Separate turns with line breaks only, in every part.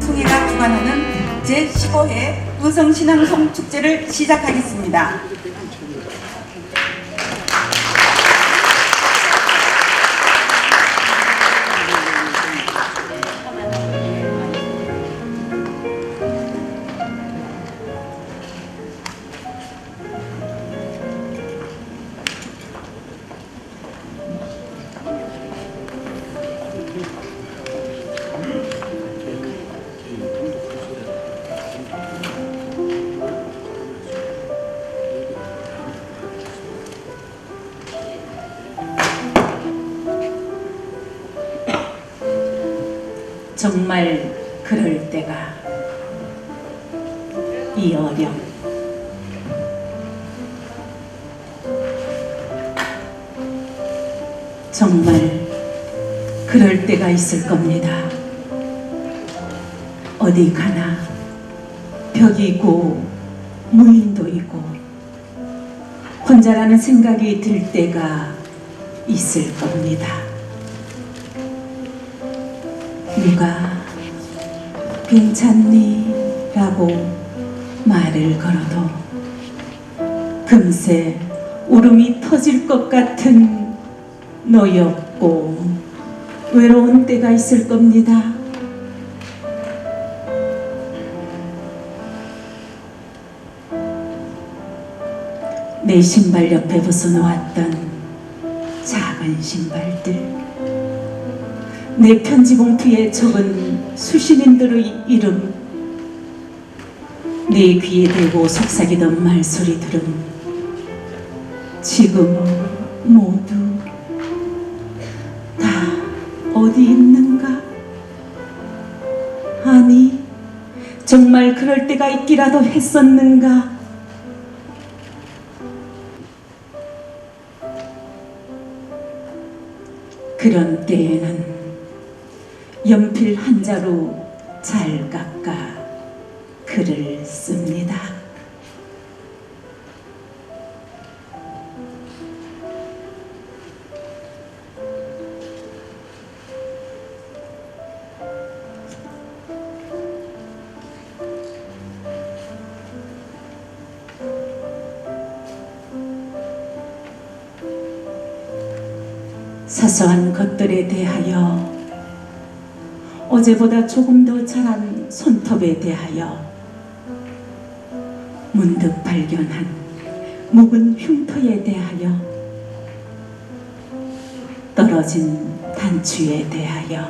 송해가 주관하는 제15회 의성신앙송 축제를 시작하겠습니다.
정말 그럴 때가 이 어령 정말 그럴 때가 있을 겁니다. 어디 가나 벽이고 무인도이고 혼자라는 생각이 들 때가 있을 겁니다. 누가 괜찮니? 라고 말을 걸어도 금세 울음이 터질 것 같은 노엽고 외로운 때가 있을 겁니다. 내 신발 옆에 벗어놓았던 작은 신발들, 내 편지 봉투에 적은 수신인들의 이름, 내 귀에 대고 속삭이던 말소리들은 지금 모두 다 어디 있는가? 아니, 정말 그럴 때가 있기라도 했었는가? 그런 때에는 연필 한 자로 잘 깎아 글을 씁니다. 사소한 것들에 대하여, 어제보다 조금 더 자란 손톱에 대하여, 문득 발견한 묵은 흉터에 대하여, 떨어진 단추에 대하여,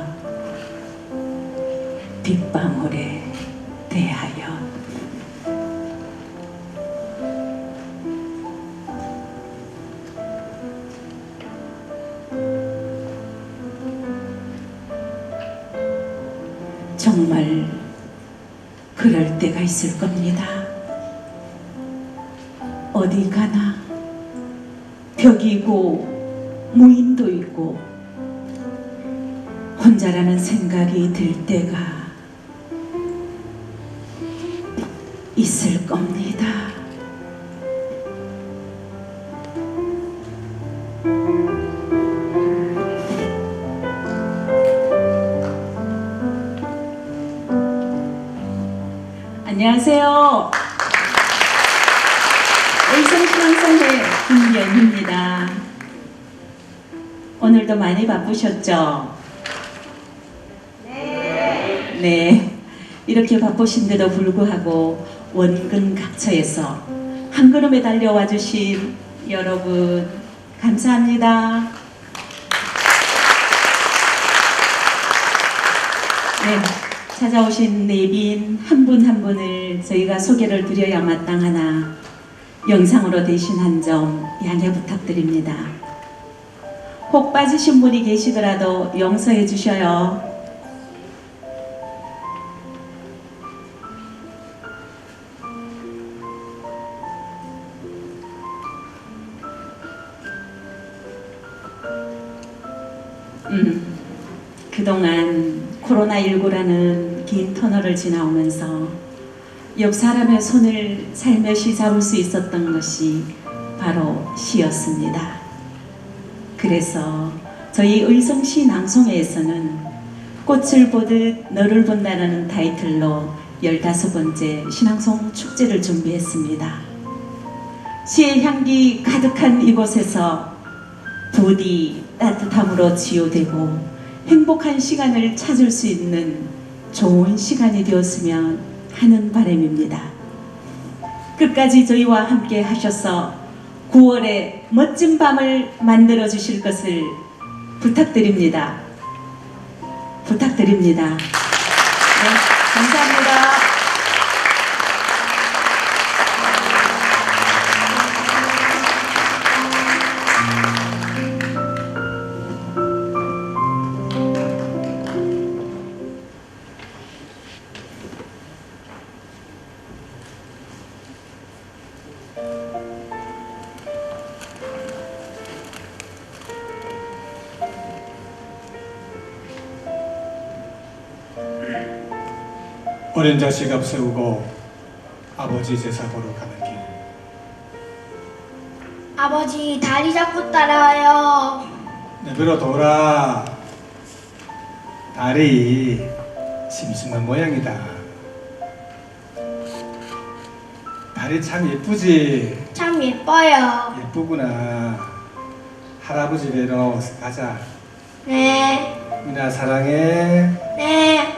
빗방울에 대하여, 정말 그럴 때가 있을 겁니다. 어디 가나 벽이고 무인도이고 혼자라는 생각이 들 때가 있을 겁니다. 안녕하세요. 의성신앙송회 김연희입니다. 오늘도 많이 바쁘셨죠? 네. 이렇게 바쁘신데도 불구하고 원근 각처에서 한 걸음에 달려와 주신 여러분 감사합니다. 네. 찾아오신 내빈 한 분 한 분을 저희가 소개를 드려야 마땅하나 영상으로 대신한 점 양해 부탁드립니다. 혹 빠지신 분이 계시더라도 용서해 주셔요. 그동안 코로나19라는 긴 터널을 지나오면서 옆 사람의 손을 살며시 잡을 수 있었던 것이 바로 시였습니다. 그래서 저희 의성시 낭송회에서는 꽃을 보듯 너를 본다라는 타이틀로 15번째 신앙송 축제를 준비했습니다. 시의 향기 가득한 이곳에서 부디 따뜻함으로 치유되고 행복한 시간을 찾을 수 있는 좋은 시간이 되었으면 하는 바람입니다. 끝까지 저희와 함께 하셔서 9월에 멋진 밤을 만들어 주실 것을 부탁드립니다. 부탁드립니다. 네, 감사합니다.
어린 자식 앞세우고 아버지 제사 보러 가는 길.
아버지 다리 잡고 따라와요.
내버려 둬라. 다리 심심한 모양이다. 다리 참 예쁘지?
참 예뻐요.
예쁘구나. 할아버지 뵈러 가자.
네,
민아 사랑해.
네.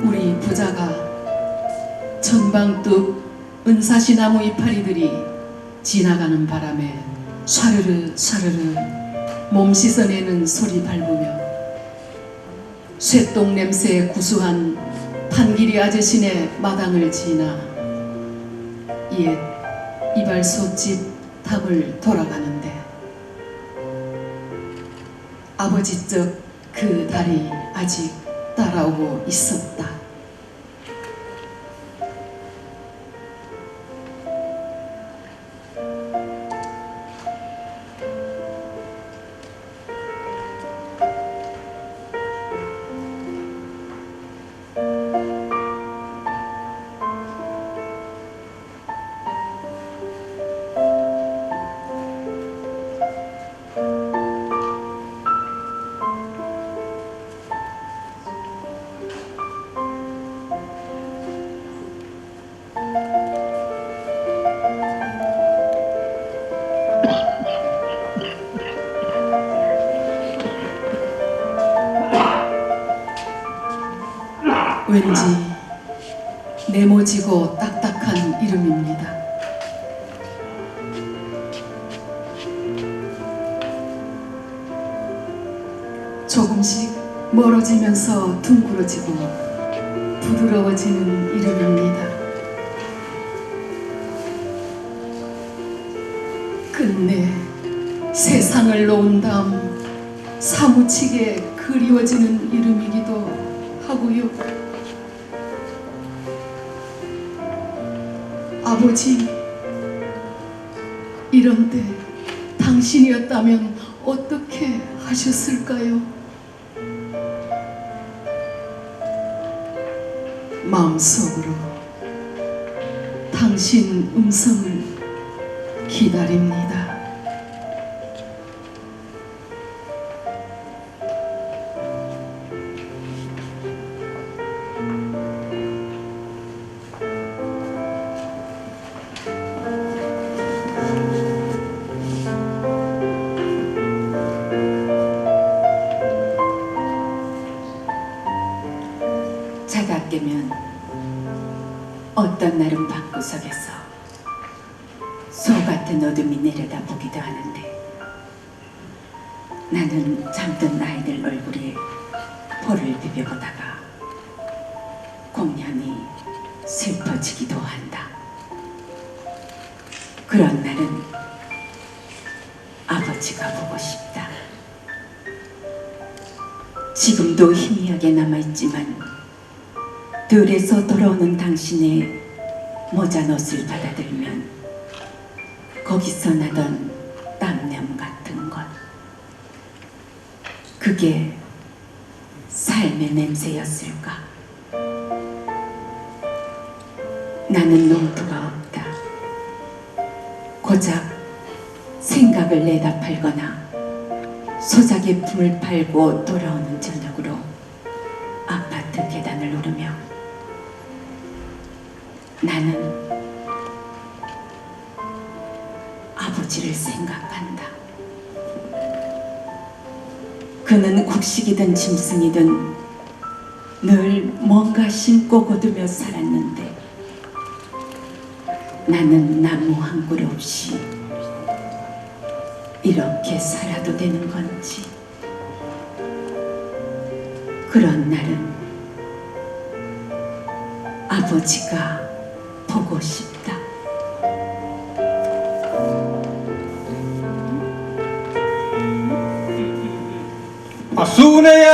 우리 부자가 전방뚝 은사시나무 이파리들이 지나가는 바람에 샤르르 샤르르 몸 씻어내는 소리 밟으며 쇠똥 냄새에 구수한 판길이 아저씨네 마당을 지나 옛 이발소집 답을 돌아가는데 아버지 쪽 그 달이 아직 따라오고 있었다. 왠지 네모지고 딱딱한 이름입니다. 조금씩 멀어지면서 둥그러지고 부드러워지는 이름입니다. 끝내 세상을 놓은 다음 사무치게 그리워지는 이름이기도 하고요. 아버지, 이런데 당신이었다면 어떻게 하셨을까요? 마음속으로 당신 음성을 기다립니다.
자다 깨면 어떤 날은 방구석에서 소 같은 어둠이 내려다보기도 하는데 나는 잠든 아이들 얼굴에 볼을 비벼보다가 공양이 슬퍼지기도 한다. 그런 날은 아버지가 보고 싶다. 지금도 희미하게 남아있지만 들에서 돌아오는 당신의 모잔 옷을 받아들면 거기서 나던 땀냄 같은 것, 그게 삶의 냄새였을까? 나는 농도가 없다. 고작 생각을 내다 팔거나 소작의 품을 팔고 돌아오는 저녁으로 아파트 계단을 오르며 나는 아버지를 생각한다. 그는 곡식이든 짐승이든 늘 뭔가 심고 거두며 살았는데 나는 나무 한 그루 없이 이렇게 살아도 되는 건지. 그런 날은 아버지가 보고 싶다.
아, 순애야!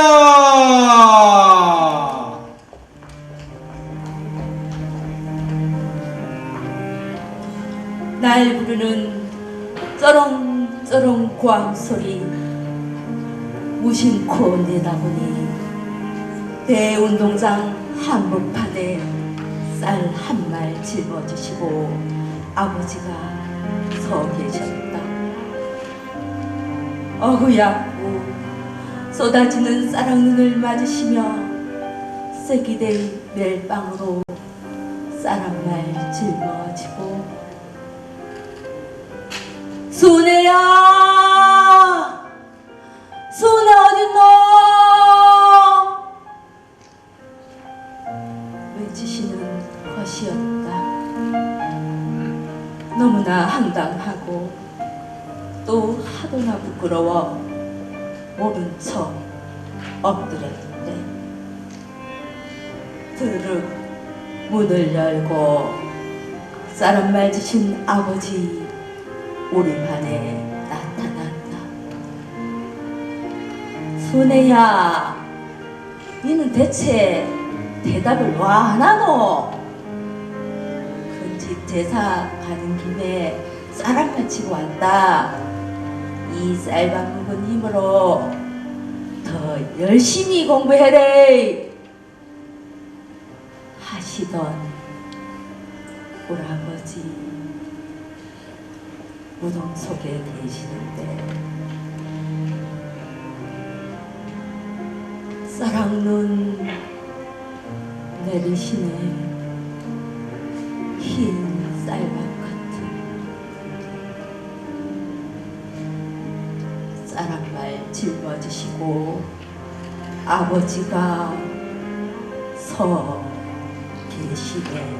날 부르는 쩌렁쩌렁 고함소리 무심코 내다보니 대운동장 한복판에 쌀 한 말 짊어지시고 아버지가 서 계셨다. 어후야구 쏟아지는 쌀랑눈을 맞으시며 새기될 멜빵으로 쌀 한 말 짊어지고 순애야, 순애 어딨노? 외치시는 것이었다. 너무나 황당하고 또 하도나 부끄러워 모른 척 엎드렸는데 드르륵 문을 열고 쌀 한 말 주신 아버지 우리 반에 나타났다. 순애야, 니는 대체 대답을 와 안 하노? 근집 제사 가는 김에 쌀 한 말 치고 왔다. 이 쌀밥 묵은 힘으로 더 열심히 공부해래 하시던 우리 아버지 무덤 속에 계시는데 쌀랑눈 내리시네. 흰 쌀밥 같은 쌀 한 말 짊어지시고 아버지가 서 계시네.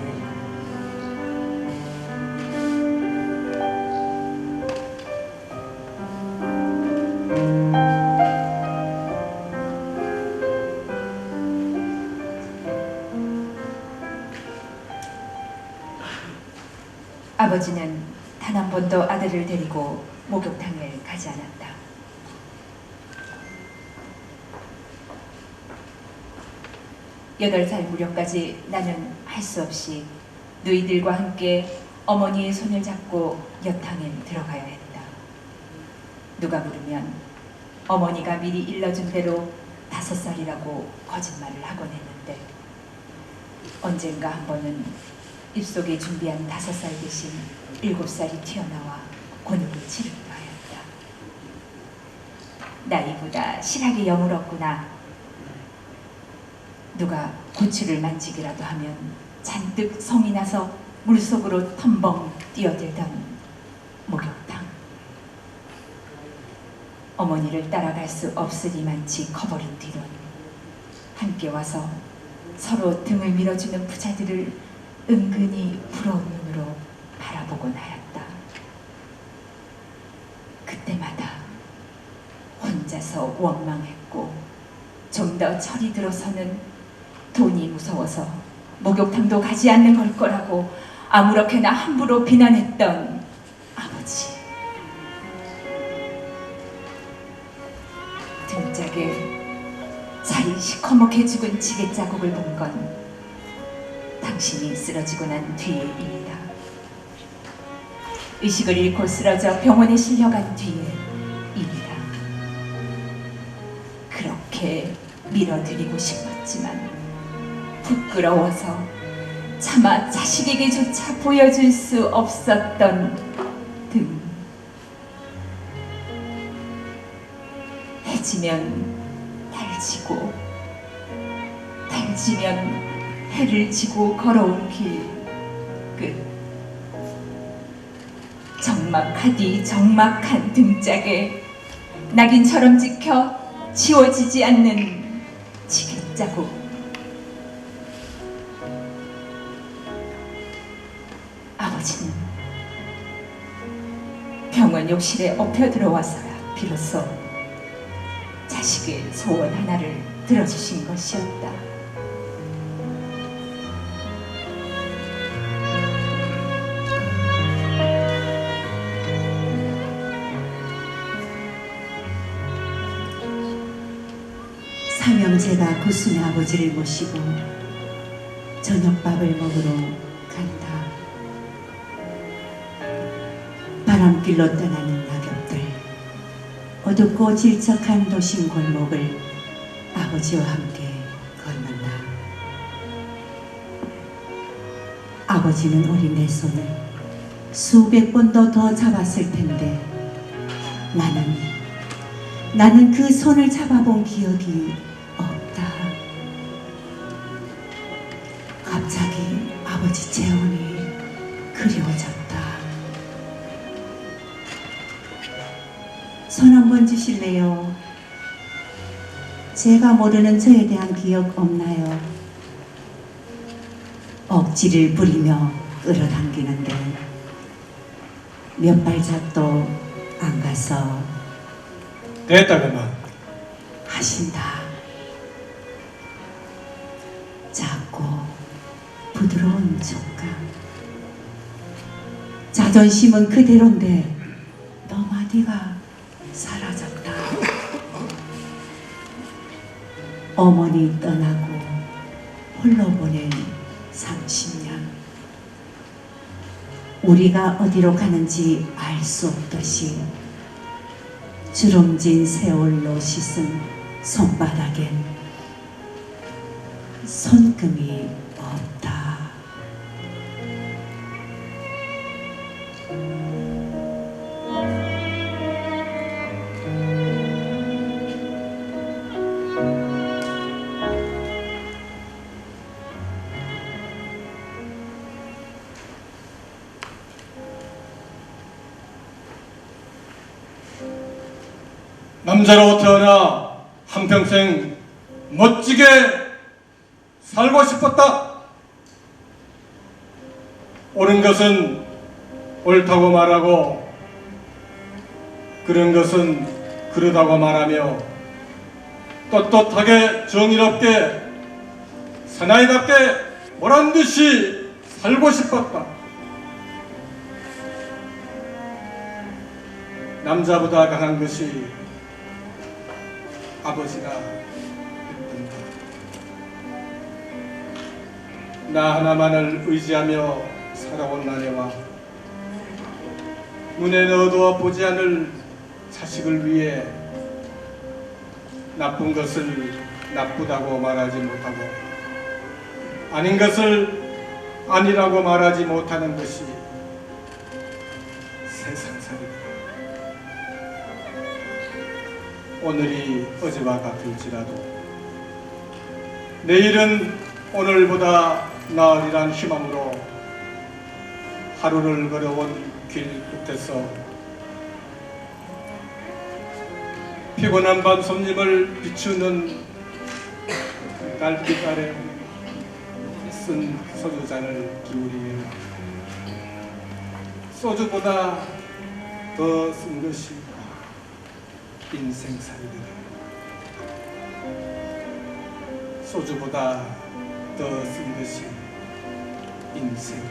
아버지는 단 한 번도 아들을 데리고 목욕탕을 가지 않았다. 여덟 살 무렵까지 나는 할 수 없이 너희들과 함께 어머니의 손을 잡고 여탕에 들어가야 했다. 누가 물으면 어머니가 미리 일러준 대로 5살이라고 거짓말을 하곤 했는데 언젠가 한 번은 입속에 준비한 5살 대신 7살이 튀어나와 곤욕을 치르기도 하였다. 나이보다 실하게 여물었구나. 누가 고추를 만지기라도 하면 잔뜩 성이 나서 물속으로 텀벙 뛰어들던 목욕탕. 어머니를 따라갈 수 없으리만치 커버린 뒤론 함께 와서 서로 등을 밀어주는 부자들을 은근히 부러운 눈으로 바라보곤 하였다. 그때마다 혼자서 원망했고 좀 더 철이 들어서는 돈이 무서워서 목욕탕도 가지 않는 걸 거라고 아무렇게나 함부로 비난했던 아버지. 등짝에 시커멓게 죽은 지게 자국을 본 건 당신이 쓰러지고 난 뒤에입니다. 의식을 잃고 쓰러져 병원에 실려간 뒤에입니다. 그렇게 밀어드리고 싶었지만 부끄러워서 차마 자식에게조차 보여줄 수 없었던 등. 해지면 달지고 달지면 해를 지고 걸어온 길 끝. 적막하디 적막한 등짝에 낙인처럼 찍혀 지워지지 않는 지게자국. 아버지는 병원 욕실에 엎혀 들어와서야 비로소 자식의 소원 하나를 들어주신 것이었다.
삼형제가 구순의 아버지를 모시고 저녁밥을 먹으러 간다. 바람길로 떠나는 낙엽들, 어둡고 질척한 도심 골목을 아버지와 함께 걷는다. 아버지는 어린 내 손을 수백 번도 더 잡았을 텐데 나는 그 손을 잡아본 기억이 없다. 갑자기 아버지 체온이 그리워졌다. 손 한번 주실래요? 제가 모르는 저에 대한 기억 없나요? 억지를 부리며 끌어당기는데 몇 발짝도 안 가서
됐다 그만.
하신다. 작고 부드러운 촉감. 자존심은 그대로인데 너마디가 사라졌다. 어머니 떠나고 홀로 보낸 30년. 우리가 어디로 가는지 알 수 없듯이 주름진 세월로 씻은 손바닥엔 손금이 없다.
남자로 태어나 한평생 멋지게 살고 싶었다. 옳은 것은 옳다고 말하고 그런 것은 그르다고 말하며 떳떳하게 정의롭게 사나이답게 보란듯이 살고 싶었다. 남자보다 강한 것이 아버지가 했던가. 나 하나만을 의지하며 살아온 아내와 눈에 넣어두어 보지 않을 자식을 위해 나쁜 것을 나쁘다고 말하지 못하고 아닌 것을 아니라고 말하지 못하는 것이 세상살이다. 오늘이 어제와 같을지라도 내일은 오늘보다 나으리란 희망으로 하루를 걸어온 길 끝에서 피곤한 밤 손님을 비추는 달빛 아래 쓴 소주잔을 기울이며 소주보다 더 쓴 것이 인생살이다. 소주보다 더 쓴 것이 인생살이다.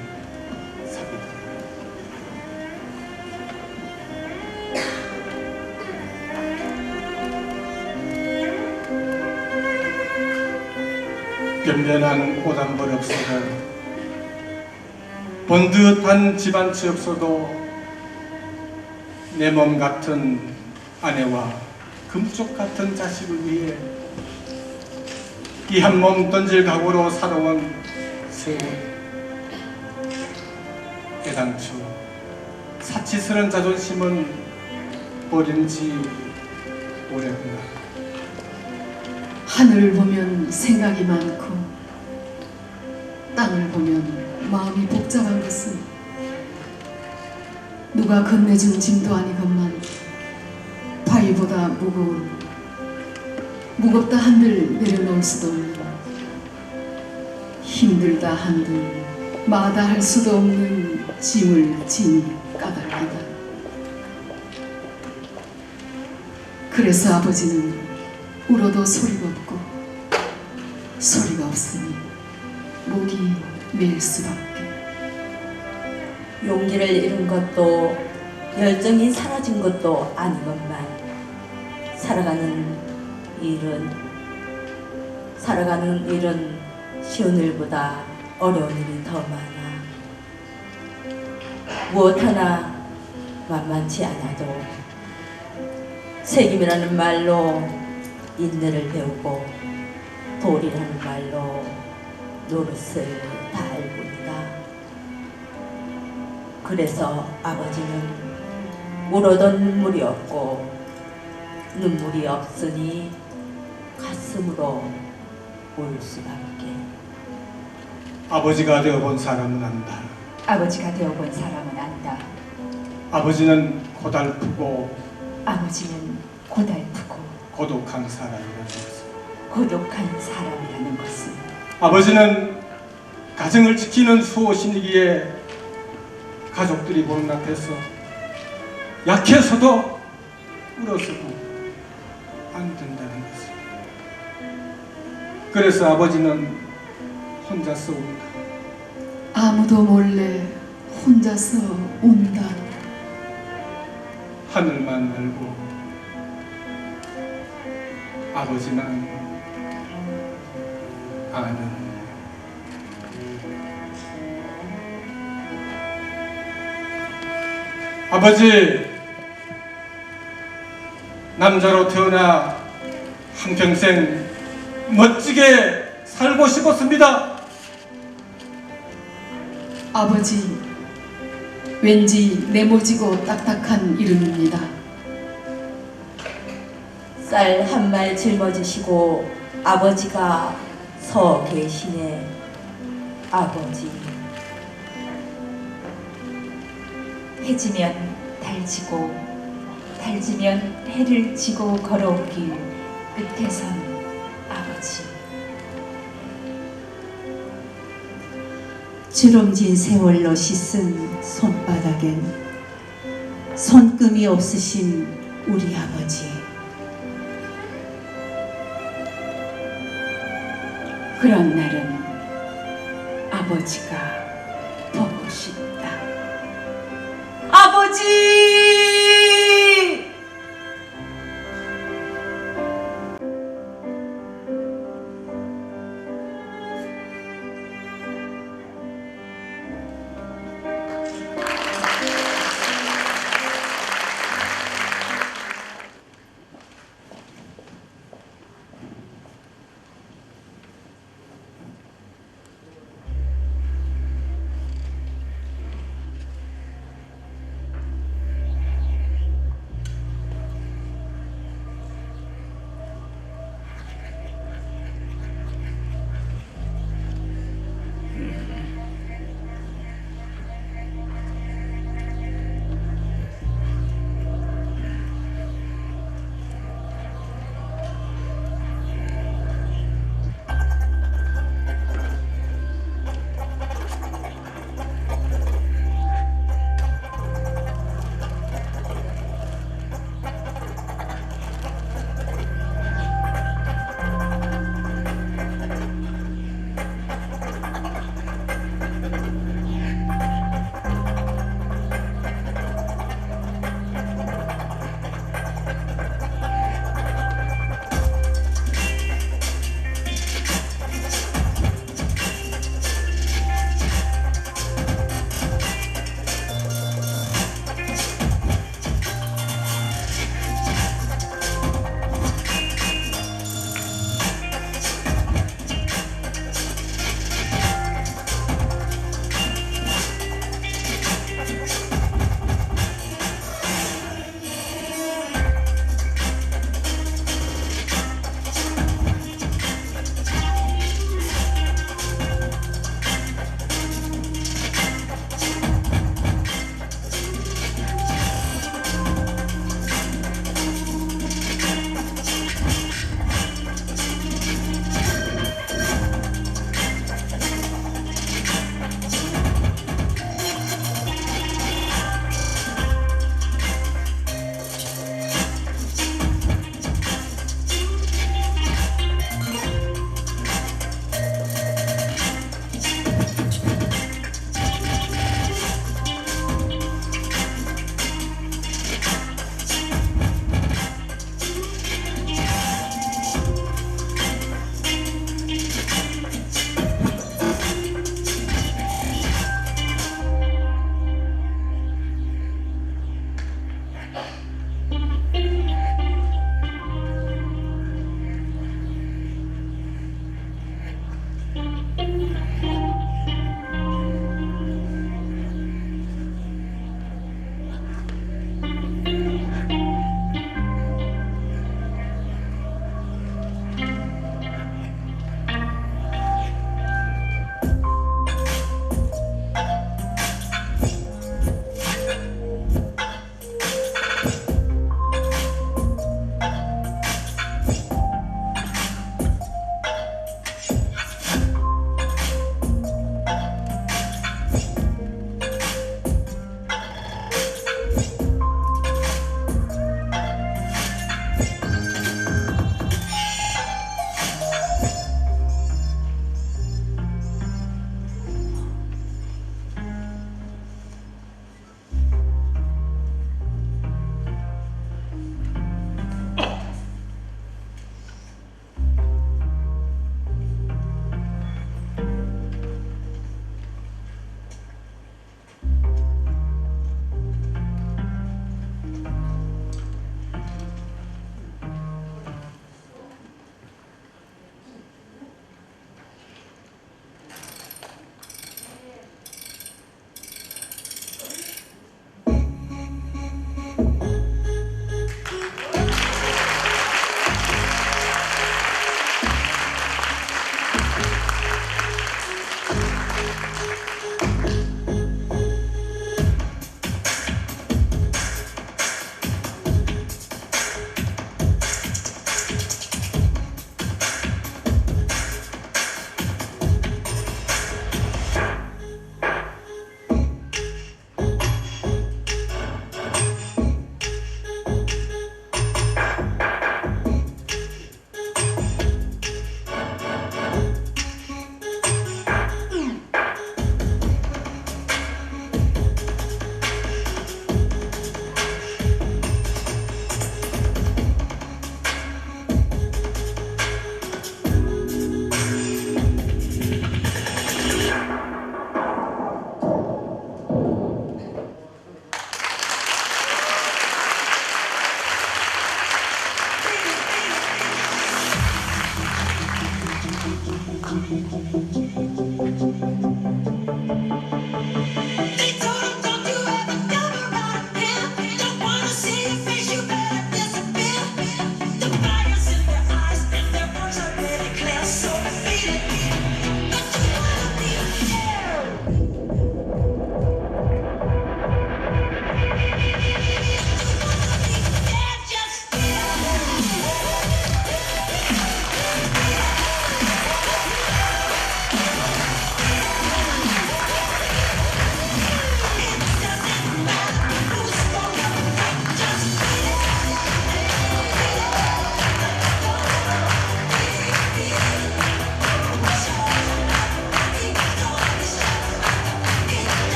변변한 옷 한 벌 없어도 번듯한 집안치 없어도 내 몸 같은 아내와 금쪽 같은 자식을 위해 이 한 몸 던질 각오로 살아온 세월. 애당초 사치스런 자존심은 버린 지 오래구나.
하늘을 보면 생각이 많고 땅을 보면 마음이 복잡한 것은 누가 건네준 짐도 아니건만 바위보다 무겁다 한들 내려놓을 수도 없는, 힘들다 한들 마다할 수도 없는 짐을 지니 까닭이다. 그래서 아버지는 울어도 소리가 없고 소리가 없으니 목이 메일 수밖에.
용기를 잃은 것도 열정이 사라진 것도 아니건만 살아가는 일은 쉬운 일보다 어려운 일이 더 많아. 무엇 하나 만만치 않아도 책임이라는 말로 인내를 배우고 도리라는 말로 노릇을 다할 뿐이다. 그래서 아버지는 울어도 눈물이 없고 눈물이 없으니 가슴으로 울 수밖에.
아버지가 되어본 사람은 안다.
아버지가 되어본 사람은 안다.
아버지는 고달프고
아버지는 고달프고
고독한 사람이라는 것을.
고독한 사람이라는 것은
아버지는 가정을 지키는 수호신이기에 가족들이 보는 앞에서 약해서도 울어서도 안 된다는 것을. 그래서 아버지는 혼자서 운다.
아무도 몰래 혼자서 운다.
하늘만 알고 아버지는 아는. 아버지, 남자로 태어나 한평생 멋지게 살고 싶었습니다.
아버지, 왠지 네모지고 딱딱한 이름입니다.
쌀 한 말 짊어지시고 아버지가 서 계시네. 아버지.
해지면 달지고 달지면 해를 지고 걸어온 길 끝에선 아버지.
주름진 세월로 씻은 손바닥엔 손금이 없으신 우리 아버지. 그런 날은 아버지가 보고 싶다. 아버지!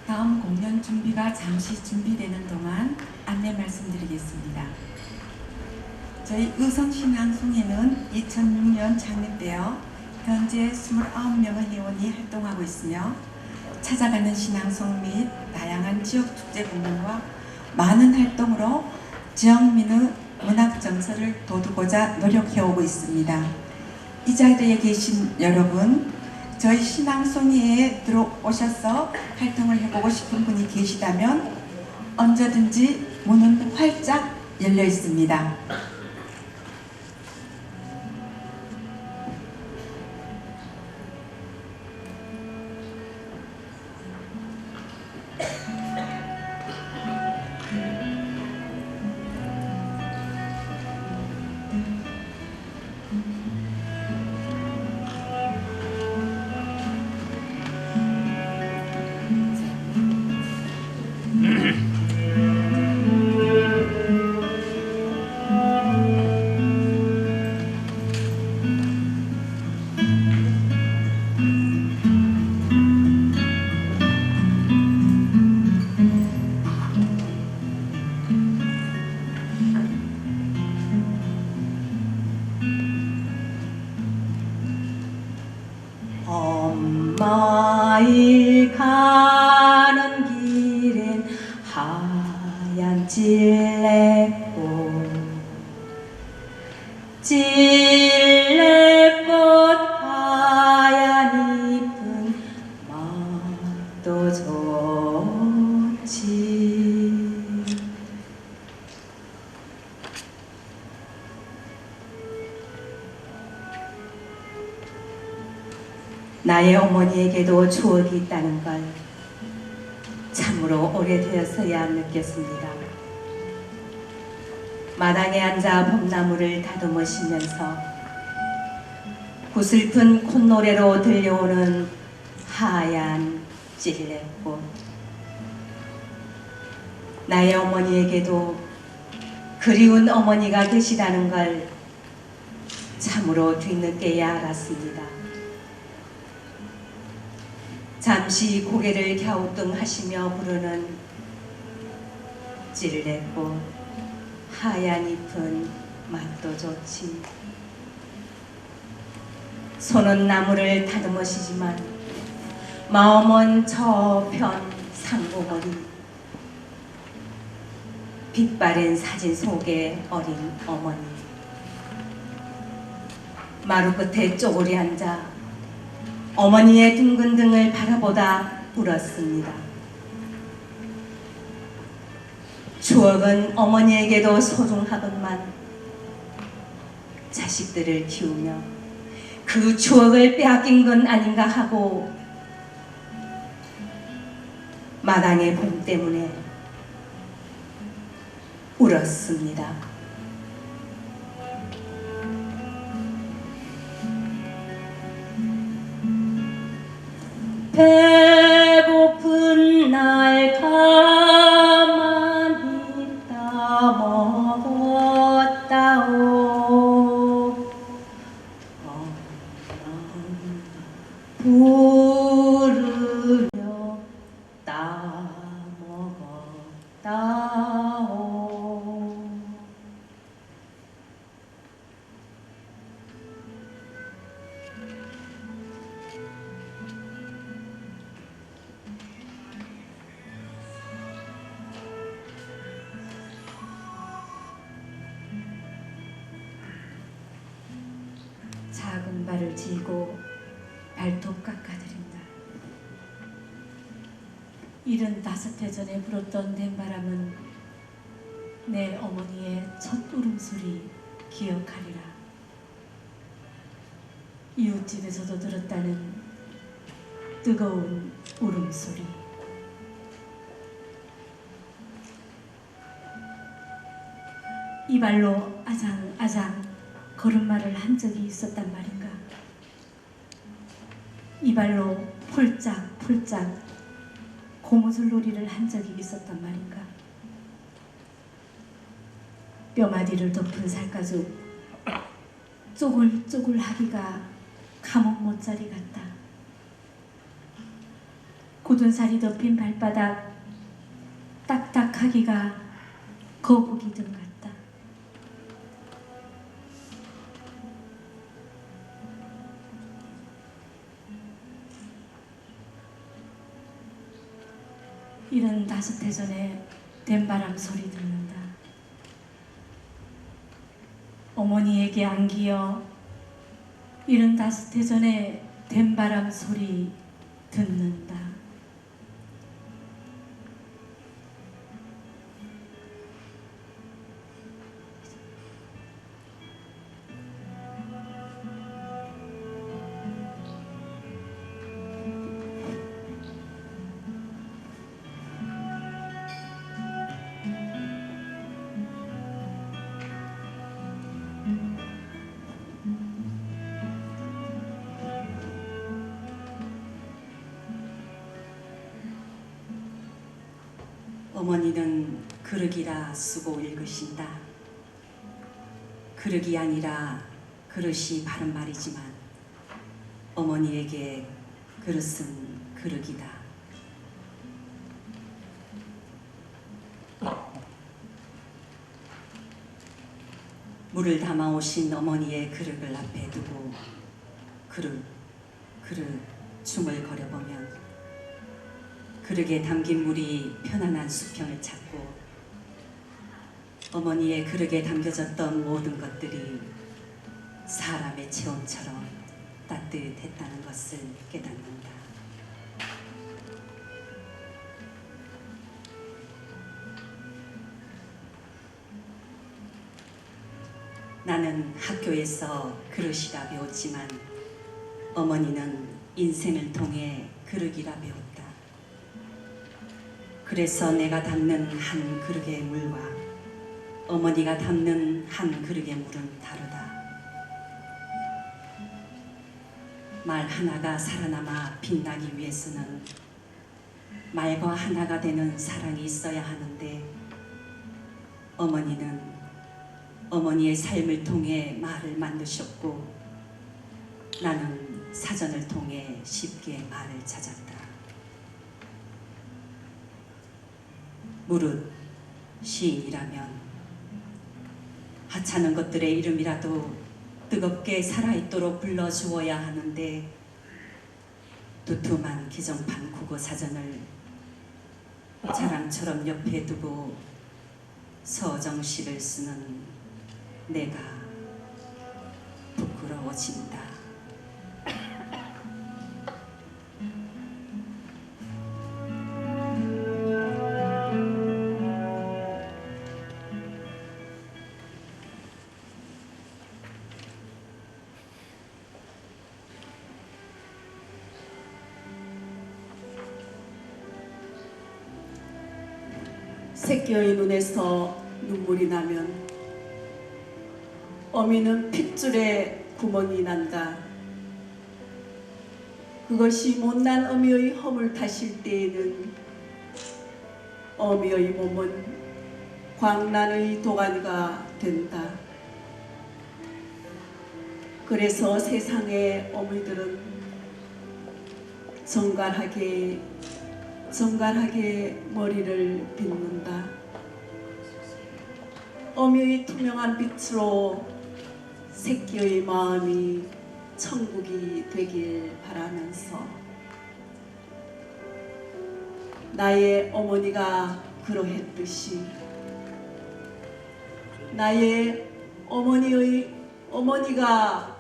다음 공연 준비가 잠시 준비되는 동안 안내 말씀드리겠습니다. 저희 의성신앙송에는 2006년 창립되어 현재 29명의 회원이 활동하고 있으며 찾아가는 신앙송 및 다양한 지역 축제 공연과 많은 활동으로 지역민의 문학 정서를 돋우고자 노력해오고 있습니다. 이 자리에 계신 여러분, 저희 신앙송회에 들어오셔서 활동을 해보고 싶은 분이 계시다면 언제든지 문은 활짝 열려 있습니다.
엄마일 가는 길엔 하얀 찔레꽃 하얀 잎은 맛도 좋지. 나의 어머니에게도 추억이 있다는 걸 참으로 오래되었어야 느꼈습니다. 마당에 앉아 봄나무를 다듬으시면서 구슬픈 콧노래로 들려오는 하얀 찔레꽃. 나의 어머니에게도 그리운 어머니가 계시다는 걸 참으로 뒤늦게야 알았습니다. 잠시 고개를 갸우뚱하시며 부르는 찔레꽃 하얀 잎은 맛도 좋지. 손은 나무를 다듬으시지만 마음은 저편 상고머리. 빛바랜 사진 속의 어린 어머니. 마루 끝에 쪼그리 앉아 어머니의 둥근 등을 바라보다 울었습니다. 추억은 어머니에게도 소중하건만 자식들을 키우며 그 추억을 빼앗긴 건 아닌가 하고 마당의 봄 때문에 울었습니다. 배고픈 날 가만히 따먹었다오. 부르며 따먹었다오.
작은 발을 쥐고 발톱 깎아드린다. 75해 전에 불었던 댄바람은 내 어머니의 첫 울음소리 기억하리라. 이웃집에서도 들었다는 뜨거운 울음소리. 이 발로 아장아장 걸음마를 한 적이 있었단 말인가. 이 발로 폴짝폴짝 고무줄놀이를 한 적이 있었단 말인가. 뼈마디를 덮은 살가죽 쪼글쪼글하기가 감옥 못자리 같다. 굳은 살이 덮인 발바닥 딱딱하기가 거북이 등 같다. 이런 5해 전에 댄바람 소리 듣는다. 어머니에게 안기어 75해 전에 댄바람 소리 듣는다.
어머니는 그릇이라 쓰고 읽으신다. 그릇이 아니라 그릇이 바른 말이지만 어머니에게 그릇은 그릇이다. 물을 담아오신 어머니의 그릇을 앞에 두고 그릇 중얼거려보면 그릇에 담긴 물이 편안한 수평을 찾고 어머니의 그릇에 담겨졌던 모든 것들이 사람의 체온처럼 따뜻했다는 것을 깨닫는다. 나는 학교에서 그릇이라 배웠지만 어머니는 인생을 통해 그릇이라 배웠다. 그래서 내가 담는 한 그릇의 물과 어머니가 담는 한 그릇의 물은 다르다. 말 하나가 살아남아 빛나기 위해서는 말과 하나가 되는 사랑이 있어야 하는데 어머니는 어머니의 삶을 통해 말을 만드셨고 나는 사전을 통해 쉽게 말을 찾았다. 무릇 시인이라면 하찮은 것들의 이름이라도 뜨겁게 살아있도록 불러주어야 하는데 두툼한 기정판 국어사전을 자랑처럼 옆에 두고 서정시를 쓰는 내가 부끄러워진다.
새끼의 눈에서 눈물이 나면 어미는 핏줄에 구멍이 난다. 그것이 못난 어미의 허물 타실 때에는 어미의 몸은 광란의 도가니가 된다. 그래서 세상의 어미들은 정갈하게 머리를 빗는다. 어미의 투명한 빛으로 새끼의 마음이 천국이 되길 바라면서 나의 어머니가 그러했듯이 나의 어머니가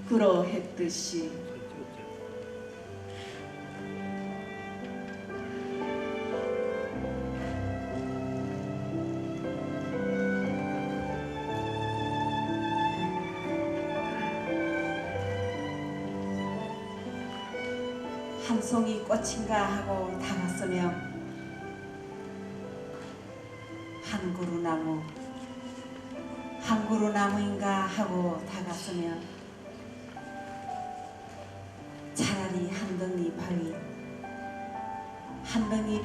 그러했듯이
한 송이 꽃인가 하고 다가서며 한 그루 나무인가 하고 다가서며 차라리 한 덩이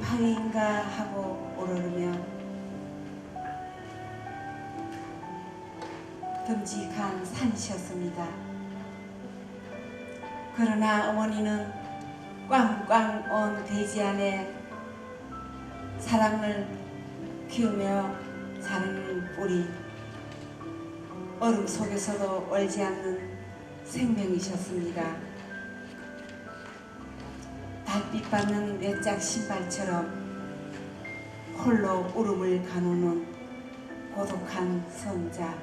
바위인가 하고 오르르며 듬직한 산이셨습니다. 그러나 어머니는 꽝꽝 온 대지 안에 사랑을 키우며 자라는 뿌리, 얼음 속에서도 얼지 않는 생명이셨습니다. 달빛 받는 외짝 신발처럼 홀로 울음을 가누는 고독한 손자,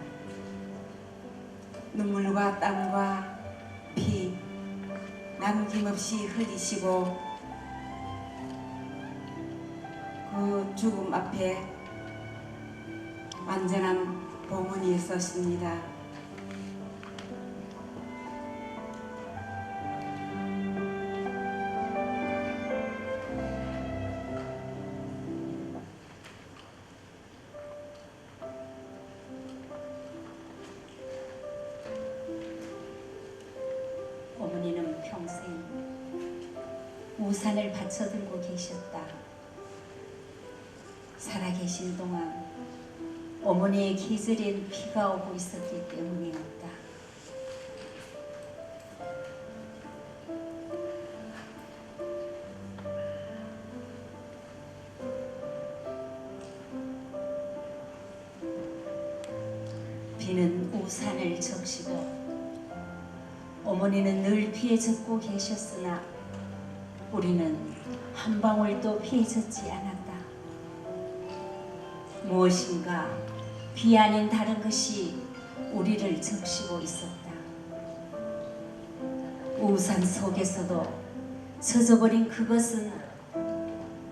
눈물과 땀과 피 남김없이 흘리시고 그 죽음 앞에 완전한 봉헌이 있었습니다. 어머니는 평생 우산을 받쳐들고 계셨다. 살아계신 동안 어머니의 계절엔 비가 오고 있었기 때문이었다. 비는 우산을 적시고 어머니는 늘 피해 젖고 계셨으나 우리는 한 방울도 피해 젖지 않았다. 무엇인가 비 아닌 다른 것이 우리를 적시고 있었다. 우산 속에서도 젖어버린 그것은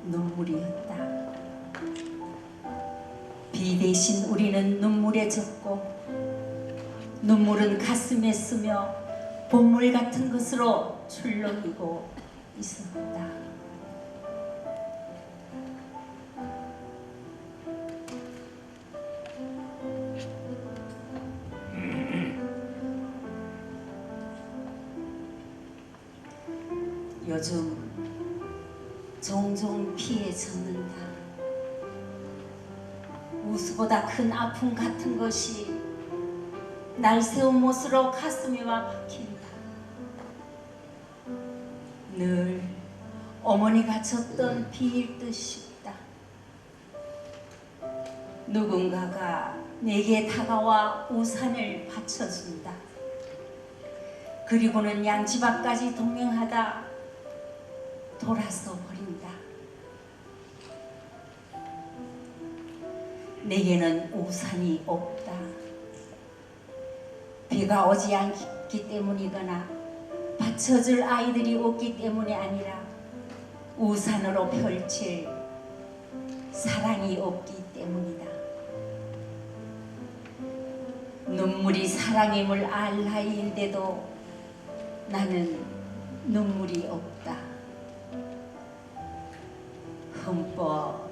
눈물이었다. 비 대신 우리는 눈물에 젖고 눈물은 가슴에 스며 봄물 같은 것으로 출렁이고 있었다. 요즘 종종 피해 젖는다. 우수보다 큰 아픔 같은 것이 날 세운 못으로 가슴이 와 박힌다. 늘 어머니가 젖던 비일 듯 싶다.
누군가가 내게 다가와 우산을 받쳐준다. 그리고는 양집 앞까지 동행하다 돌아서 버린다. 내게는 우산이 없다. 비가 오지 않기 때문이거나 받쳐줄 아이들이 없기 때문이 아니라 우산으로 펼칠 사랑이 없기 때문이다. 눈물이 사랑임을 알 나이인데도 나는 눈물이 없다. 흠뻑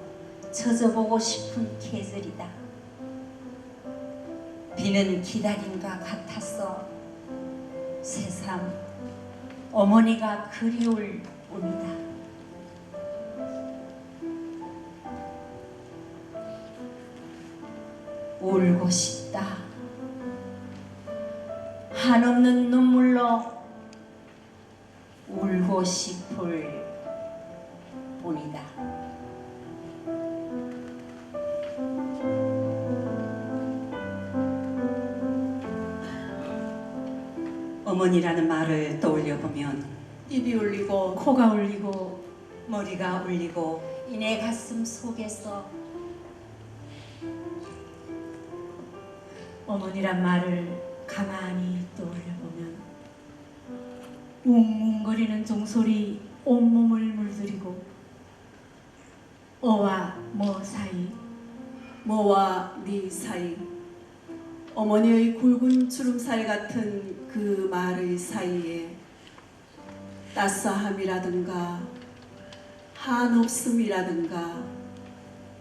젖어보고 싶은 계절이다. 비는 기다림과 같았어. 새삼 어머니가 그리울 뿐이다. 울고 싶다. 한없는 눈물로 울고 싶을 뿐이다.
어머니라는 말을 떠올려 보면
입이 울리고
코가 울리고
머리가 울리고
이 내 가슴 속에서
어머니란 말을 가만히 떠올려보면 웅웅거리는 종소리 온몸을 물들이고 어와 뭐 사이
뭐와 네 사이, 어머니의 굵은 주름살 같은 그 말의 사이에 따스함이라든가 한없음이라든가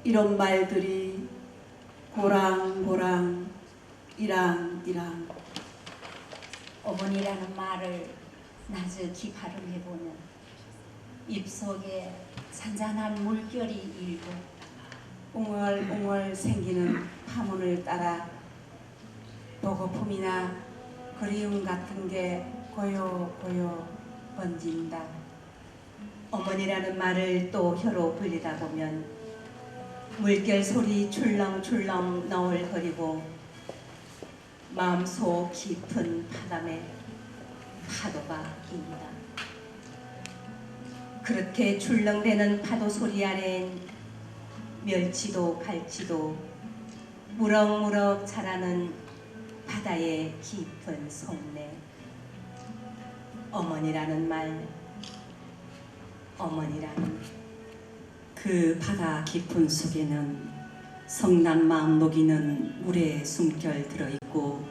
이런 말들이 고랑고랑 이랑이랑
어머니라는 말을 나직히 발음해보면 입속에 잔잔한 물결이 일고
웅얼웅얼 생기는 파문을 따라 보고픔이나 그리움 같은 게 고요고요 번진다. 어머니라는 말을 또 혀로 불리다 보면 물결 소리 출렁출렁 너울거리고 마음속 깊은 바람에 파도가 깁니다. 그렇게 출렁대는 파도 소리 아래엔 멸치도 갈치도 무럭무럭 자라는 바다의 깊은 속내. 어머니라는 말, 어머니라는 그 바다 깊은 속에는 성난 마음 녹이는 물의 숨결 들어있고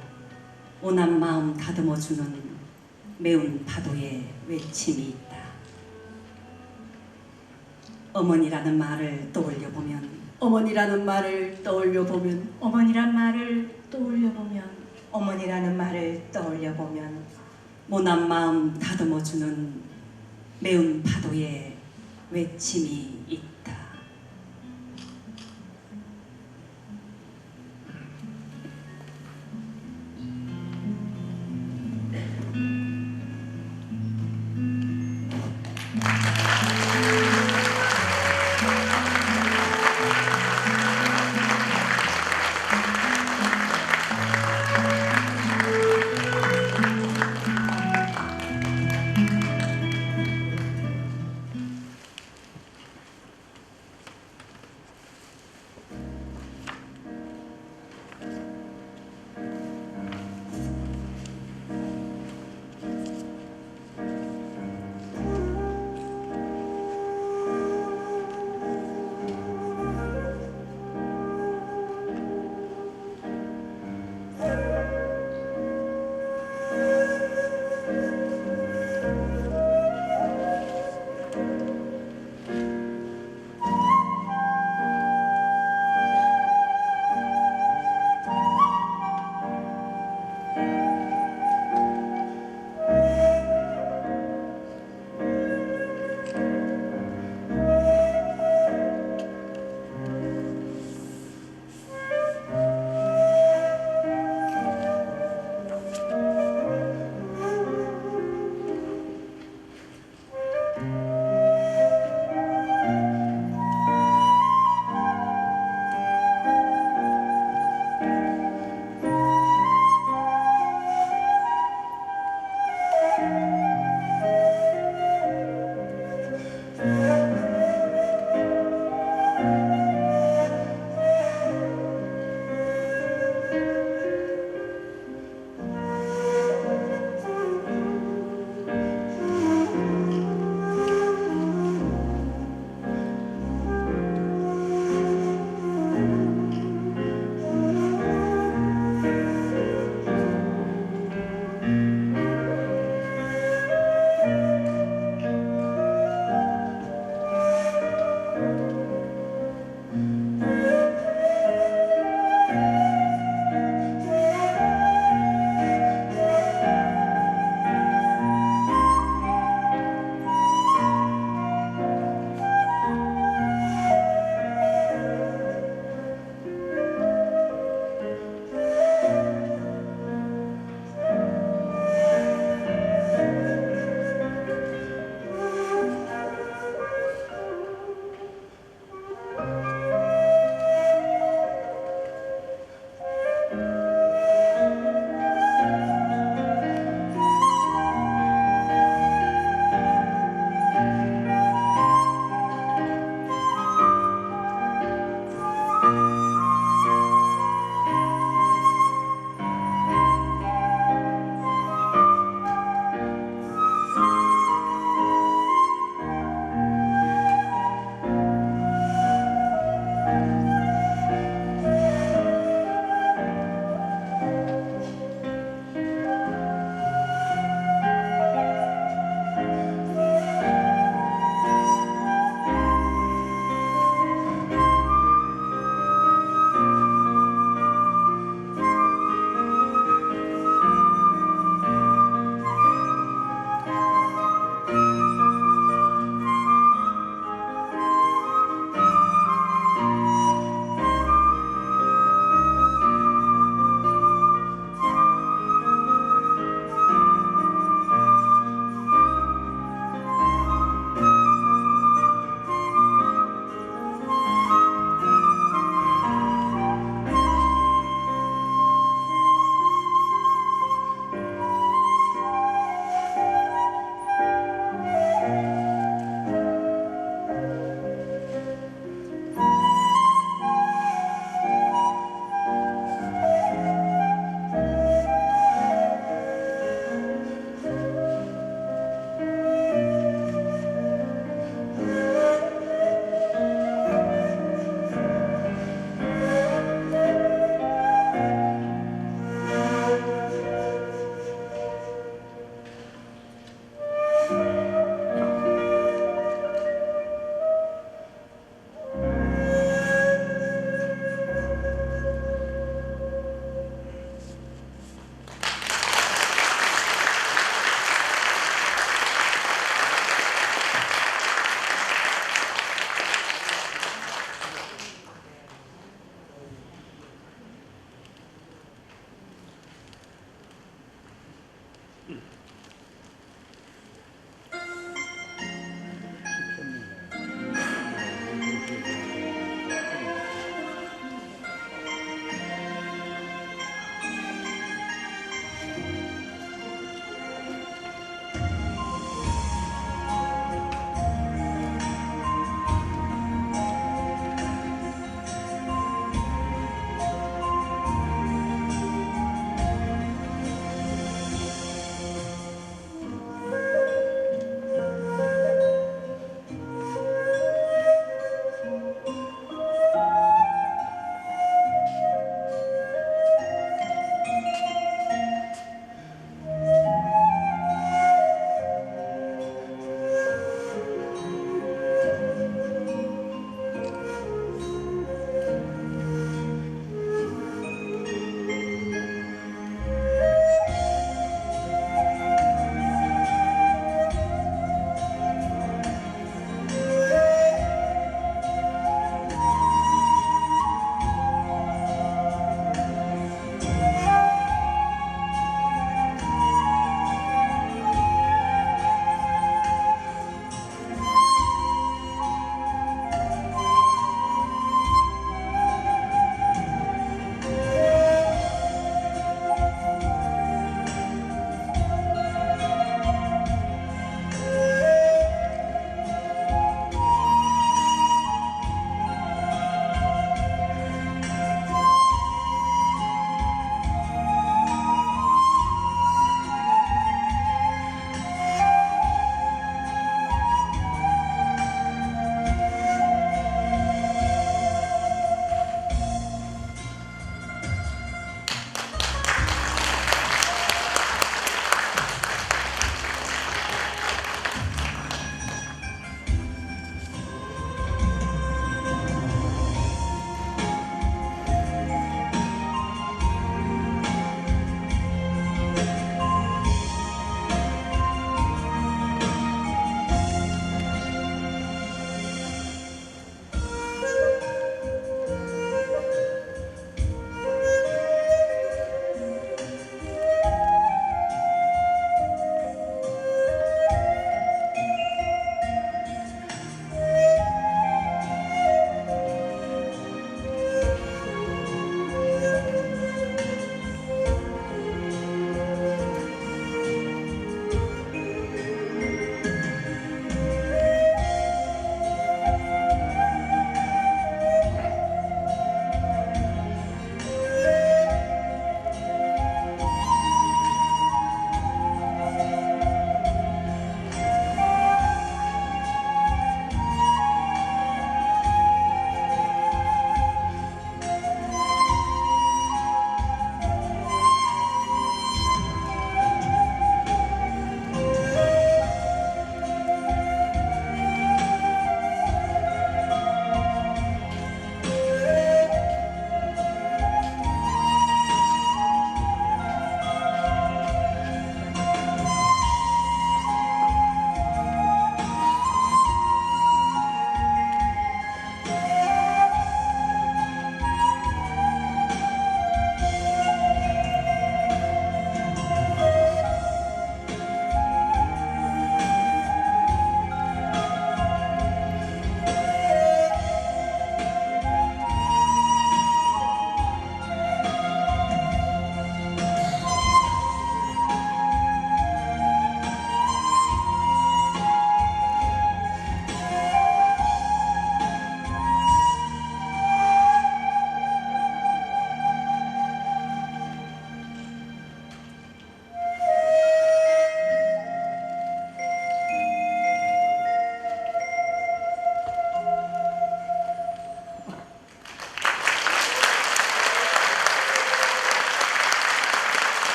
온한 마음 다듬어주는 매운 파도의 외침이 있다. 어머니라는 말을 떠올려보면
어머니라는 말을 떠올려보면
어머니란 말을 떠올려보면
어머니라는 말을 떠올려보면 모난 마음 다듬어주는 매운 파도의 외침이 있다.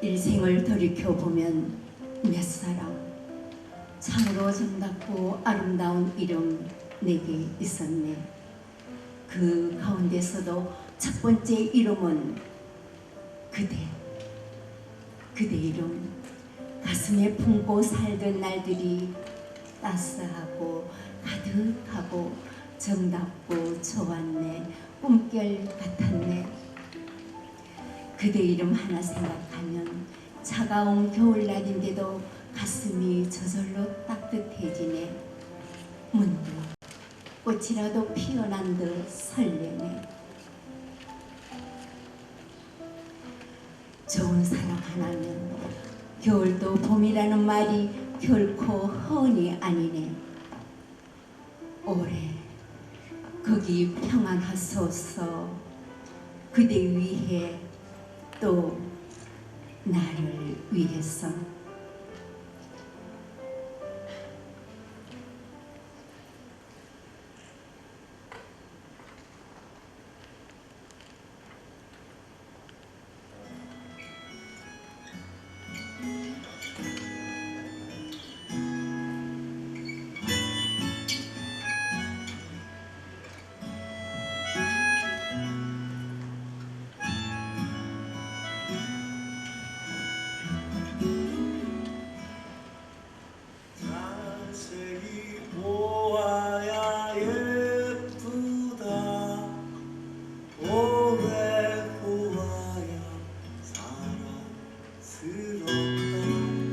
일생을 돌이켜보면 몇 사람 참으로 정답고 아름다운 이름 내게 있었네. 그 가운데서도 첫 번째 이름은 그대 이름 가슴에 품고 살던 날들이 따스하고 가득하고 정답고 좋았네. 꿈결 같았네. 그대 이름 하나 생각하면 차가운 겨울날인데도 가슴이 저절로 따뜻해지네. 문득 꽃이라도 피어난 듯 설레네. 좋은 사람 하나면 겨울도 봄이라는 말이 결코 허언이 아니네. 올해 거기 평안하소서. 그대 위해 또 나를 위해서.
자세히 보아야 예쁘다. 오래 보아야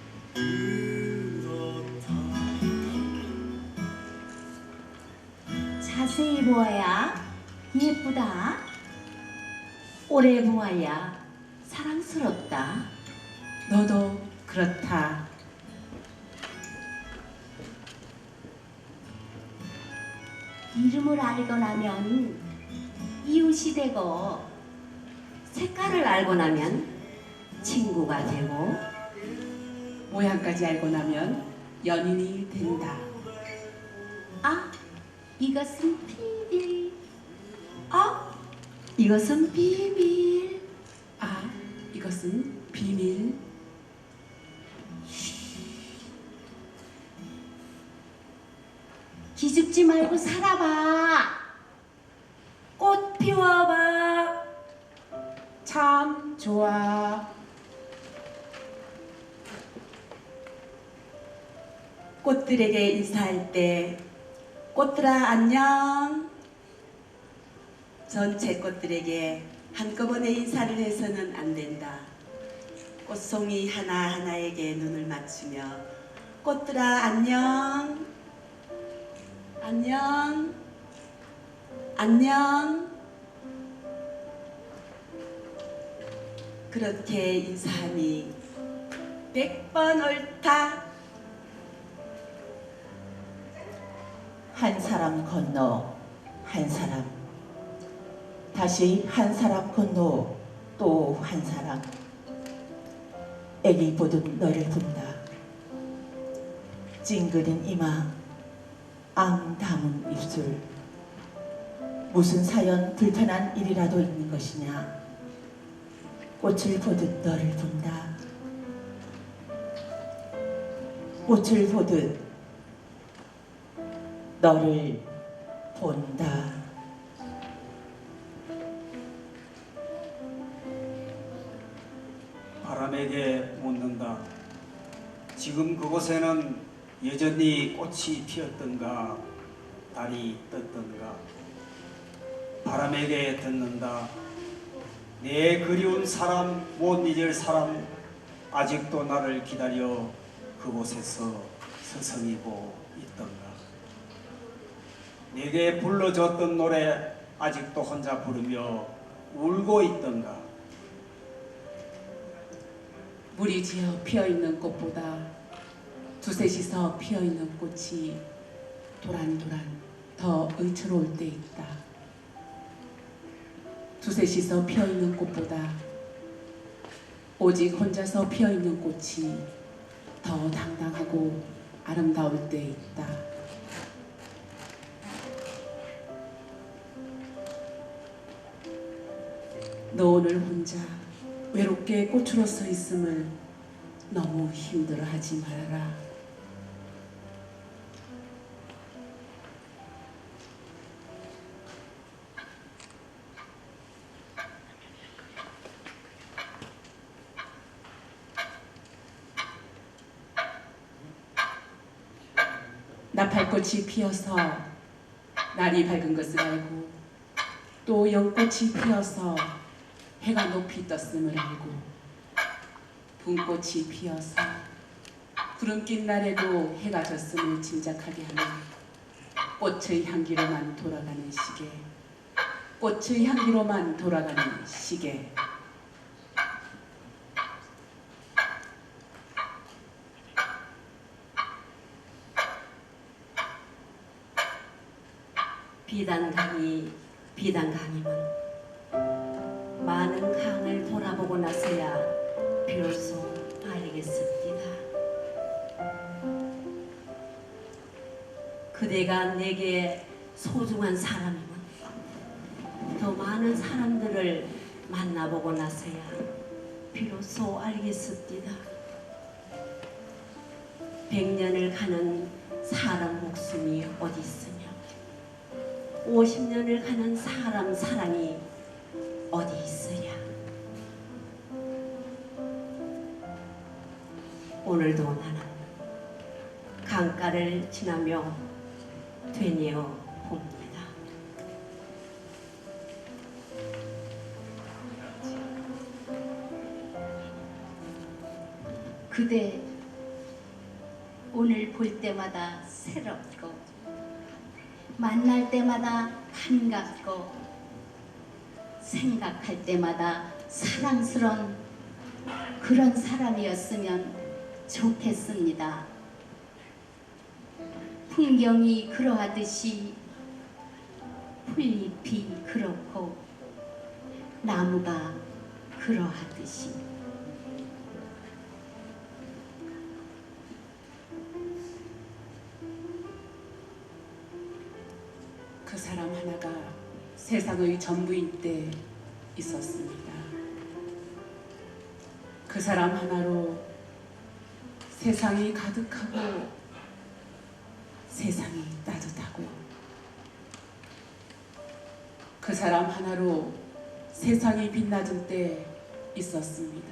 사랑스럽다. 너도 그렇다.
자세히 보아야 예쁘다. 오래 보아야 사랑스럽다. 너도 그렇다. 이름을 알고 나면 이웃이 되고, 색깔을 알고 나면 친구가 되고, 모양까지 알고 나면 연인이 된다. 아, 이것은 비밀. 이것은 비밀. 아, 이것은 비밀. 기죽지 말고 살아봐. 꽃 피워봐. 참 좋아. 꽃들에게 인사할 때 꽃들아 안녕. 전체 꽃들에게 한꺼번에 인사를 해서는 안 된다. 꽃송이 하나하나에게 눈을 맞추며 꽃들아 안녕. 안녕. 안녕. 그렇게 인사하니 100번 옳다.
한 사람 건너 한 사람, 다시 한 사람 건너 또 한 사람. 애기 보듯 너를 본다. 찡그린 이마, 앙 담은 입술. 무슨 사연 불편한 일이라도 있는 것이냐. 꽃을 보듯 너를 본다. 꽃을 보듯 너를 본다.
바람에게 묻는다. 지금 그곳에는 여전히 꽃이 피었던가 달이 떴던가. 바람에게 듣는다. 내 그리운 사람, 못 잊을 사람, 아직도 나를 기다려 그곳에서 서성이고 있던가. 내게 불러줬던 노래 아직도 혼자 부르며 울고 있던가.
물이 지어 피어있는 꽃보다 두셋이서 피어있는 꽃이 도란도란 더 의처로울 때 있다. 두셋이서 피어있는 꽃보다 오직 혼자서 피어있는 꽃이 더 당당하고 아름다울 때 있다. 너 오늘 혼자 외롭게 꽃으로 서 있음을 너무 힘들어하지 말아라. 달꽃이 피어서 날이 밝은 것을 알고 또 연꽃이 피어서 해가 높이 떴음을 알고 붕꽃이 피어서 구름 낀 날에도 해가 졌음을 짐작하게 하는 꽃의 향기로만 돌아가는 시계, 꽃의 향기로만 돌아가는 시계.
비단강임은 많은 강을 돌아보고 나서야 비로소 알겠습니다. 그대가 내게 소중한 사람이면 더 많은 사람들을 만나보고 나서야 비로소 알겠습니다. 100년을 가는 사람 목숨이 어디 있으며 50년을 가는 사람 사랑이 어디 있으랴. 오늘도 나는 강가를 지나며 되뇌어 봅니다.
그대 오늘 볼 때마다 새롭고 만날 때마다 반갑고 생각할 때마다 사랑스러운 그런 사람이었으면 좋겠습니다. 풍경이 그러하듯이 풀잎이 그렇고 나무가 그러하듯이
그 사람 하나가 세상의 전부일 때 있었습니다. 그 사람 하나로 세상이 가득하고 세상이 따뜻하고 그 사람 하나로 세상이 빛나줄 때 있었습니다.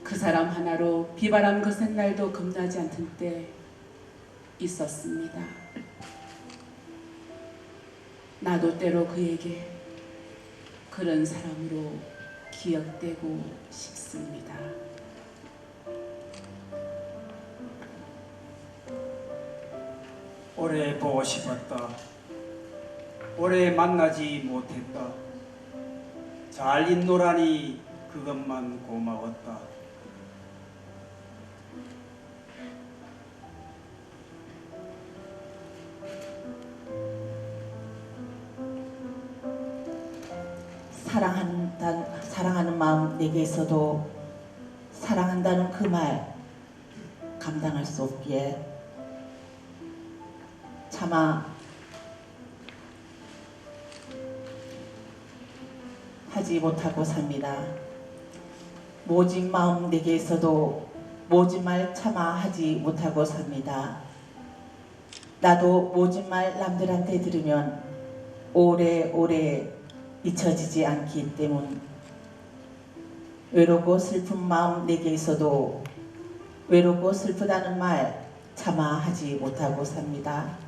그 사람 하나로 비바람 거센 날도 겁나지 않던 때 있었습니다. 나도 때로 그에게 그런 사람으로 기억되고 싶습니다.
오래 보고 싶었다. 오래 만나지 못했다. 잘 있노라니 그것만 고마웠다.
사랑하는 마음 내게 있어도 사랑한다는 그 말 감당할 수 없기에 차마 하지 못하고 삽니다. 모진 마음 내게 있어도 모진 말 차마 하지 못하고 삽니다. 나도 모진 말 남들한테 들으면 오래오래 잊혀지지 않기 때문 외롭고 슬픈 마음 내게 있어도 외롭고 슬프다는 말 차마 하지 못하고 삽니다.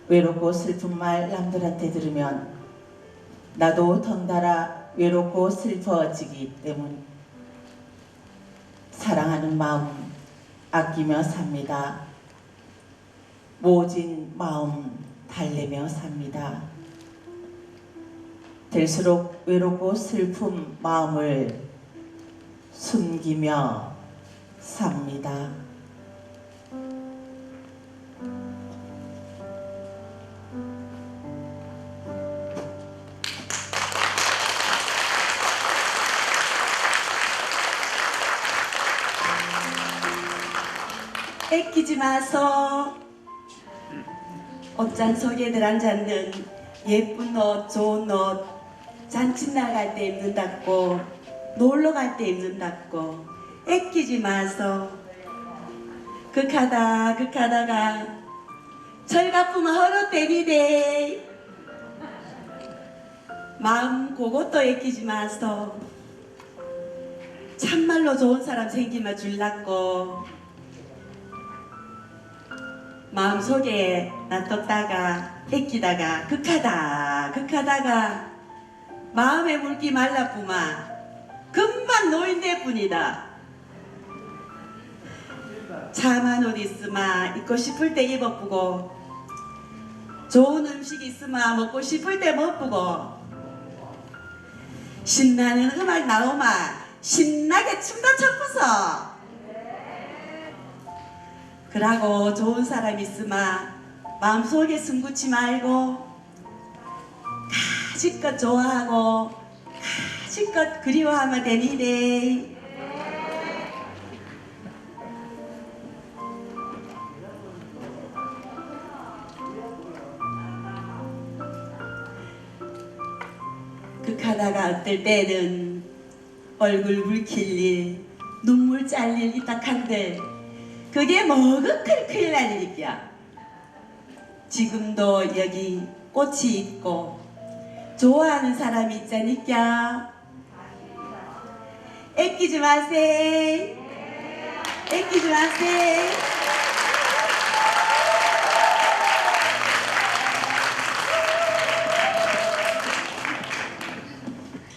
외롭고 슬픈 말 남들한테 들으면 나도 덩달아 외롭고 슬퍼지기 때문 사랑하는 마음 아끼며 삽니다. 모진 마음 달래며 삽니다. 될수록 외롭고 슬픈 마음을 숨기며 삽니다.
애끼지 마소. 옷잔 속에 들앉았는 예쁜 옷, 좋은 옷, 잔치 나갈 때 입는다고, 놀러 갈 때 입는다고. 애끼지 마소. 극하다가 철가품 허러 때리대. 마음 그것도 애끼지 마소. 참말로 좋은 사람 생기면 줄라고. 마음속에 놔뒀다가 애끼다가 극하다가 마음의 물기 말라뿐만 금방 노인될 뿐이다. 참한 옷 있으마 입고 싶을 때 입어보고 좋은 음식 있으마 먹고 싶을 때 먹보고 신나는 음악 나오마 신나게 춤도 춰보소. 그러고 좋은 사람 있으마 마음속에 숨구치 말고 가지껏 좋아하고 가지껏 그리워하면 되니래. 극하다가 어떨 때는 얼굴 붉힐 일, 눈물 짤릴 이딱한들 그게 뭐가 큰일 날 일이야. 지금도 여기 꽃이 있고 좋아하는 사람이 있자니까 애끼지 마세요. 애끼지 마세요.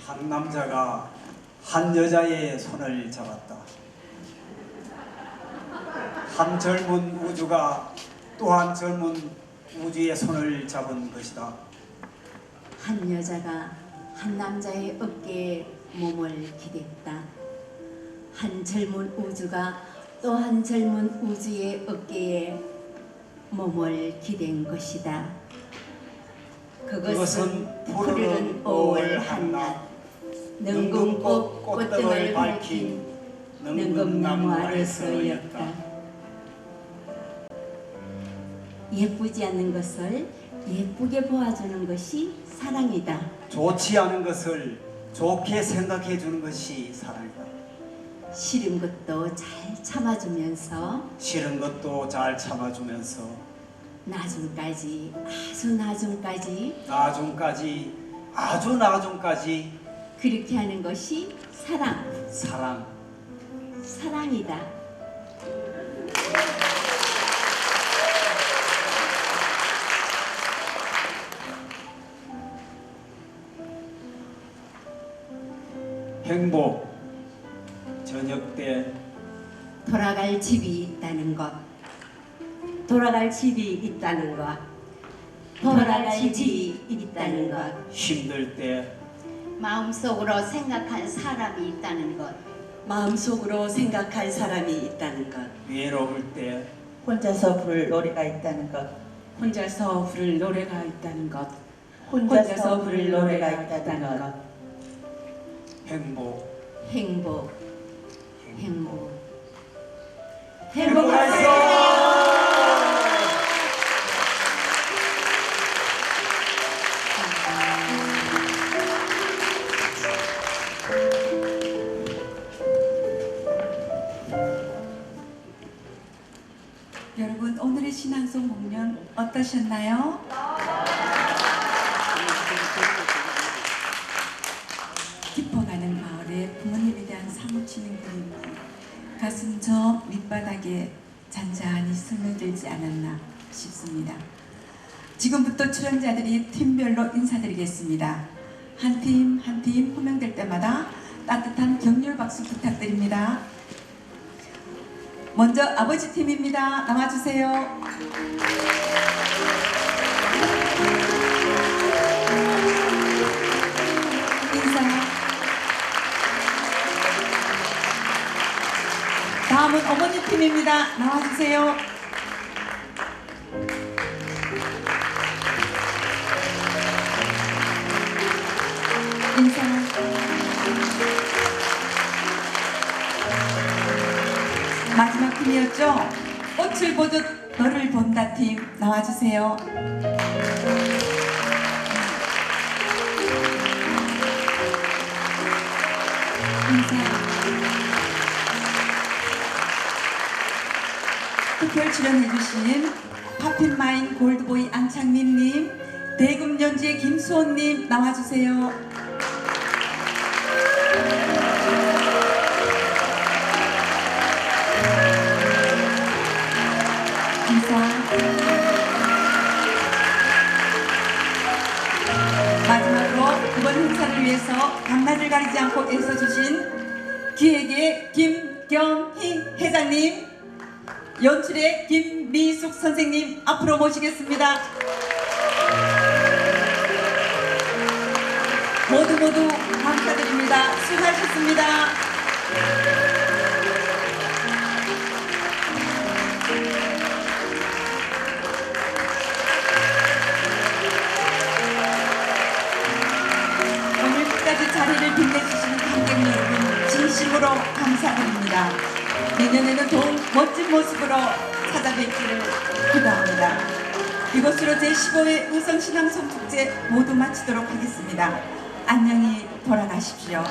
한 남자가 한 여자의 손을 잡았다. 한 젊은 우주가 또 한 젊은 우주의 손을 잡은 것이다.
한 여자가 한 남자의 어깨에 몸을 기댔다. 한 젊은 우주가 또 한 젊은 우주의 어깨에 몸을 기댄 것이다. 그것은 푸르른 5월 한낮 능금꽃 꽃등을 밝힌 능금나무 아래서였다. 예쁘지 않는 것을 예쁘게 보아주는 것이 사랑이다.
좋지 않은 것을 좋게 생각해 주는 것이 사랑이다.
싫은 것도 잘 참아주면서
싫은 것도 잘 참아주면서
나중까지 아주 나중까지
아주 나중까지
그렇게 하는 것이 사랑이다.
행복 저녁 때
돌아갈 집이 있다는 것.
힘들 때
마음속으로 생각한 사람이 있다는 것.
마음속으로 생각할 사람이 있다는 것.
외로울 때
혼자서 부를 노래가 있다는 것.
혼자서 부를 노래가 있다는 것.
혼자서 부를 노래가 있다는 것.
행복하세요.
여러분 오늘의 신앙송 공연 어떠셨나요? 깊어가는 마을에 부모님에 대한 사무치는 그림이 가슴 저 밑바닥에 잔잔히 스며들지 않았나 싶습니다. 지금부터 출연자들이 팀별로 인사드리겠습니다. 한 팀 한 팀 호명될 때마다 따뜻한 격려 박수 부탁드립니다. 먼저 아버지 팀입니다. 나와주세요. 인사. 다음은 어머니 팀입니다. 나와주세요. 인사. 마지막 팀이었죠? 꽃을 보듯 너를 본다 팀 나와주세요. 인사. 특별 출연해주신 파핀마인 골드보이 안창민님, 대금연지의 김수원님 나와주세요. 인사.
이번 행사를 위해서 밤낮을 가리지 않고 애써주신 기획의 김경희 회장님, 연출의 김미숙 선생님 앞으로 모시겠습니다. 모두 감사드립니다. 수고하셨습니다. 오늘 끝까지 자리를 빛내주신 관객 여러분 진심으로 감사드립니다. 내년에는 더욱 멋진 모습으로 찾아뵙기를 기도합니다. 이것으로 제15회 의성신앙송축제 모두 마치도록 하겠습니다. 안녕히 돌아가십시오.